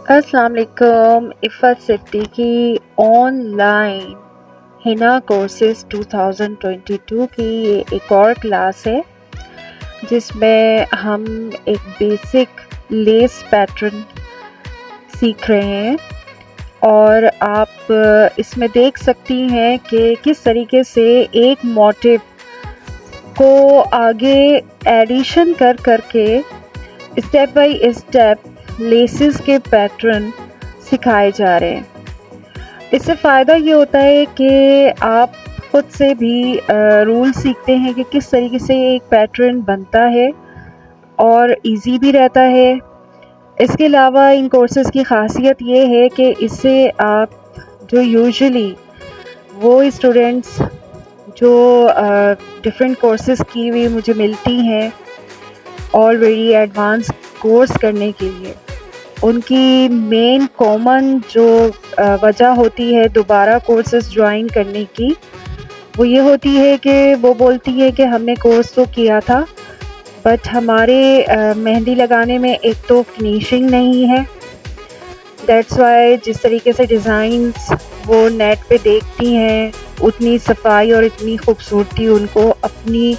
السلام علیکم۔ عفت صفتی کی آن لائن ہنا کورسز 2022 کی یہ ایک اور کلاس ہے جس میں ہم ایک بیسک لیس پیٹرن سیکھ رہے ہیں، اور آپ اس میں دیکھ سکتی ہیں کہ کس طریقے سے ایک موٹیو کو آگے ایڈیشن کر کے اسٹیپ بائی اسٹیپ لیسز کے پیٹرن سکھائے جا رہے ہیں۔ اس سے فائدہ یہ ہوتا ہے کہ آپ خود سے بھی رول سیکھتے ہیں کہ کس طریقے سے ایک پیٹرن بنتا ہے اور ایزی بھی رہتا ہے۔ اس کے علاوہ ان کورسز کی خاصیت یہ ہے کہ اس سے آپ جو یوزلی وہ اسٹوڈنٹس جو ڈفرینٹ کورسز کی ہوئی مجھے ملتی ہیں آلریڈی ایڈوانس کورس کرنے کے لیے، ان کی مین کامن جو وجہ ہوتی ہے دوبارہ کورسز جوائن کرنے کی، وہ یہ ہوتی ہے کہ وہ بولتی ہے کہ ہم نے کورس تو کیا تھا بٹ ہمارے مہندی لگانے میں ایک تو فنیشنگ نہیں ہے، دیٹس وائی جس طریقے سے ڈیزائنس وہ نیٹ پہ دیکھتی ہیں اتنی صفائی اور اتنی خوبصورتی ان کو اپنی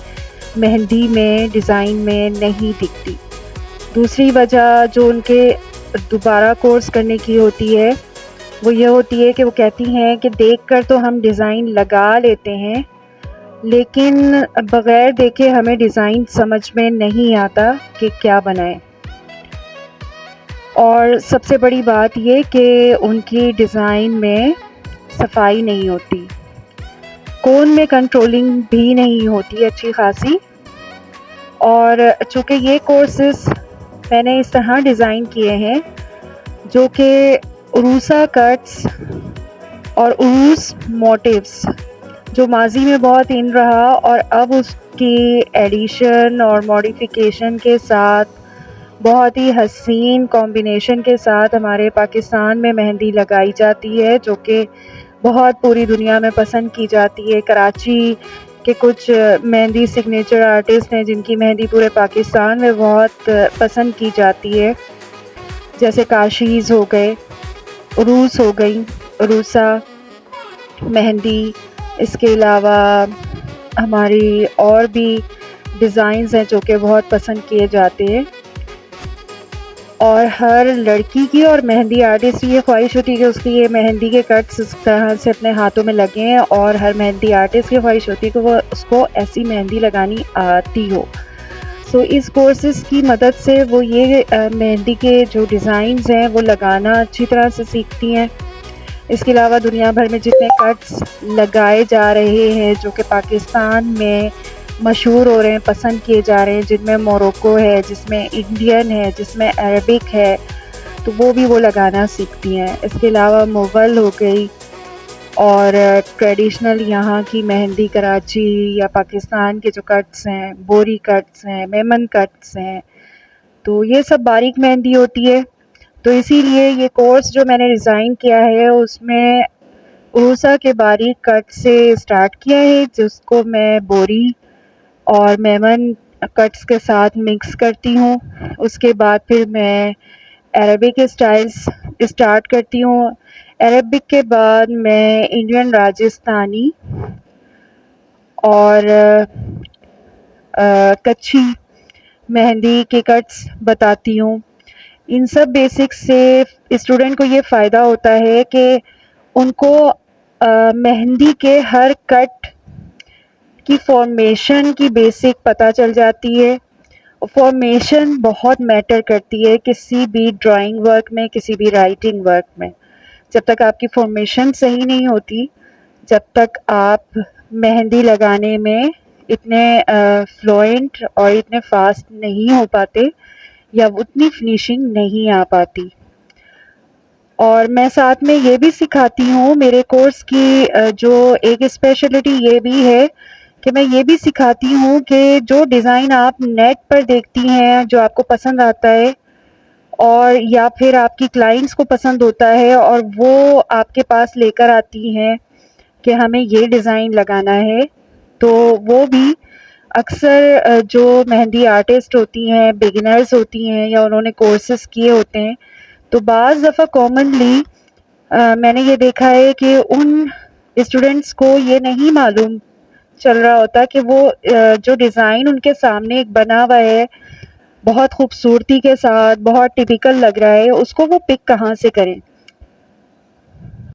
مہندی میں ڈیزائن میں نہیں دکھتی۔ دوسری وجہ جو ان کے دوبارہ کورس کرنے کی ہوتی ہے وہ یہ ہوتی ہے کہ وہ کہتی ہیں کہ دیکھ کر تو ہم ڈیزائن لگا لیتے ہیں لیکن بغیر دیکھے ہمیں ڈیزائن سمجھ میں نہیں آتا کہ کیا بنائیں، اور سب سے بڑی بات یہ کہ ان کی ڈیزائن میں صفائی نہیں ہوتی، کون میں کنٹرولنگ بھی نہیں ہوتی اچھی خاصی۔ اور چونکہ یہ کورسز میں نے اس طرح ڈیزائن کیے ہیں جو کہ عروسہ کٹس اور عروس موٹیوز جو ماضی میں بہت ان رہا اور اب اس کی ایڈیشن اور ماڈیفیکیشن کے ساتھ بہت ہی حسین کمبینیشن کے ساتھ ہمارے پاکستان میں مہندی لگائی جاتی ہے، جو کہ بہت پوری دنیا میں پسند کی جاتی ہے۔ کراچی کے کچھ مہندی سگنیچر آرٹسٹ ہیں جن کی مہندی پورے پاکستان میں بہت پسند کی جاتی ہے، جیسے کاشیز ہو گئے، عروس ہو گئی، عروسہ مہندی۔ اس کے علاوہ ہماری اور بھی ڈیزائنز ہیں جو کہ بہت پسند کیے جاتے ہیں، اور ہر لڑکی کی اور مہندی آرٹسٹ کی یہ خواہش ہوتی ہے کہ اس کی یہ مہندی کے کٹس اس طرح سے اپنے ہاتھوں میں لگیں، اور ہر مہندی آرٹسٹ کی خواہش ہوتی ہے کہ وہ اس کو ایسی مہندی لگانی آتی ہو۔ سو اس کورسز کی مدد سے وہ یہ مہندی کے جو ڈیزائنز ہیں وہ لگانا اچھی طرح سے سیکھتی ہیں۔ اس کے علاوہ دنیا بھر میں جتنے کٹس لگائے جا رہے ہیں جو کہ پاکستان میں مشہور ہو رہے ہیں، پسند کیے جا رہے ہیں، جن میں موروکو ہے، جس میں انڈین ہے، جس میں عربک ہے، تو وہ بھی وہ لگانا سیکھتی ہیں۔ اس کے علاوہ مغل ہو گئی اور ٹریڈیشنل یہاں کی مہندی کراچی یا پاکستان کے جو کٹس ہیں، بوری کٹس ہیں، میمن کٹس ہیں، تو یہ سب باریک مہندی ہوتی ہے۔ تو اسی لیے یہ کورس جو میں نے ڈیزائن کیا ہے اس میں عروسہ کے باریک کٹ سے اسٹارٹ کیا ہے، جس کو میں بوری اور میمن کٹس کے ساتھ مکس کرتی ہوں۔ اس کے بعد پھر میں عربک اسٹائلز اسٹارٹ کرتی ہوں۔ عربک کے بعد میں انڈین راجستھانی اور کچھی مہندی کے کٹس بتاتی ہوں۔ ان سب بیسکس سے اسٹوڈنٹ کو یہ فائدہ ہوتا ہے کہ ان کو مہندی کے ہر کٹ کی فارمیشن کی بیسک پتہ چل جاتی ہے۔ فارمیشن بہت میٹر کرتی ہے کسی بھی ڈرائنگ ورک میں، کسی بھی رائٹنگ ورک میں۔ جب تک آپ کی فارمیشن صحیح نہیں ہوتی، جب تک آپ مہندی لگانے میں اتنے فلوئنٹ اور اتنے فاسٹ نہیں ہو پاتے یا اتنی فنیشنگ نہیں آ پاتی۔ اور میں ساتھ میں یہ بھی سکھاتی ہوں، میرے کورس کی جو ایک اسپیشلٹی یہ بھی ہے کہ میں یہ بھی سکھاتی ہوں کہ جو ڈیزائن آپ نیٹ پر دیکھتی ہیں، جو آپ کو پسند آتا ہے اور یا پھر آپ کی کلائنٹس کو پسند ہوتا ہے اور وہ آپ کے پاس لے کر آتی ہیں کہ ہمیں یہ ڈیزائن لگانا ہے، تو وہ بھی اکثر جو مہندی آرٹسٹ ہوتی ہیں، بگنرز ہوتی ہیں یا انہوں نے کورسز کیے ہوتے ہیں، تو بعض دفعہ کامنلی میں نے یہ دیکھا ہے کہ ان اسٹوڈنٹس کو یہ نہیں معلوم چل رہا ہوتا کہ وہ جو ڈیزائن ان کے سامنے ایک بنا ہوا ہے بہت خوبصورتی کے ساتھ، بہت ٹپیکل لگ رہا ہے، اس کو وہ پک کہاں سے کریں۔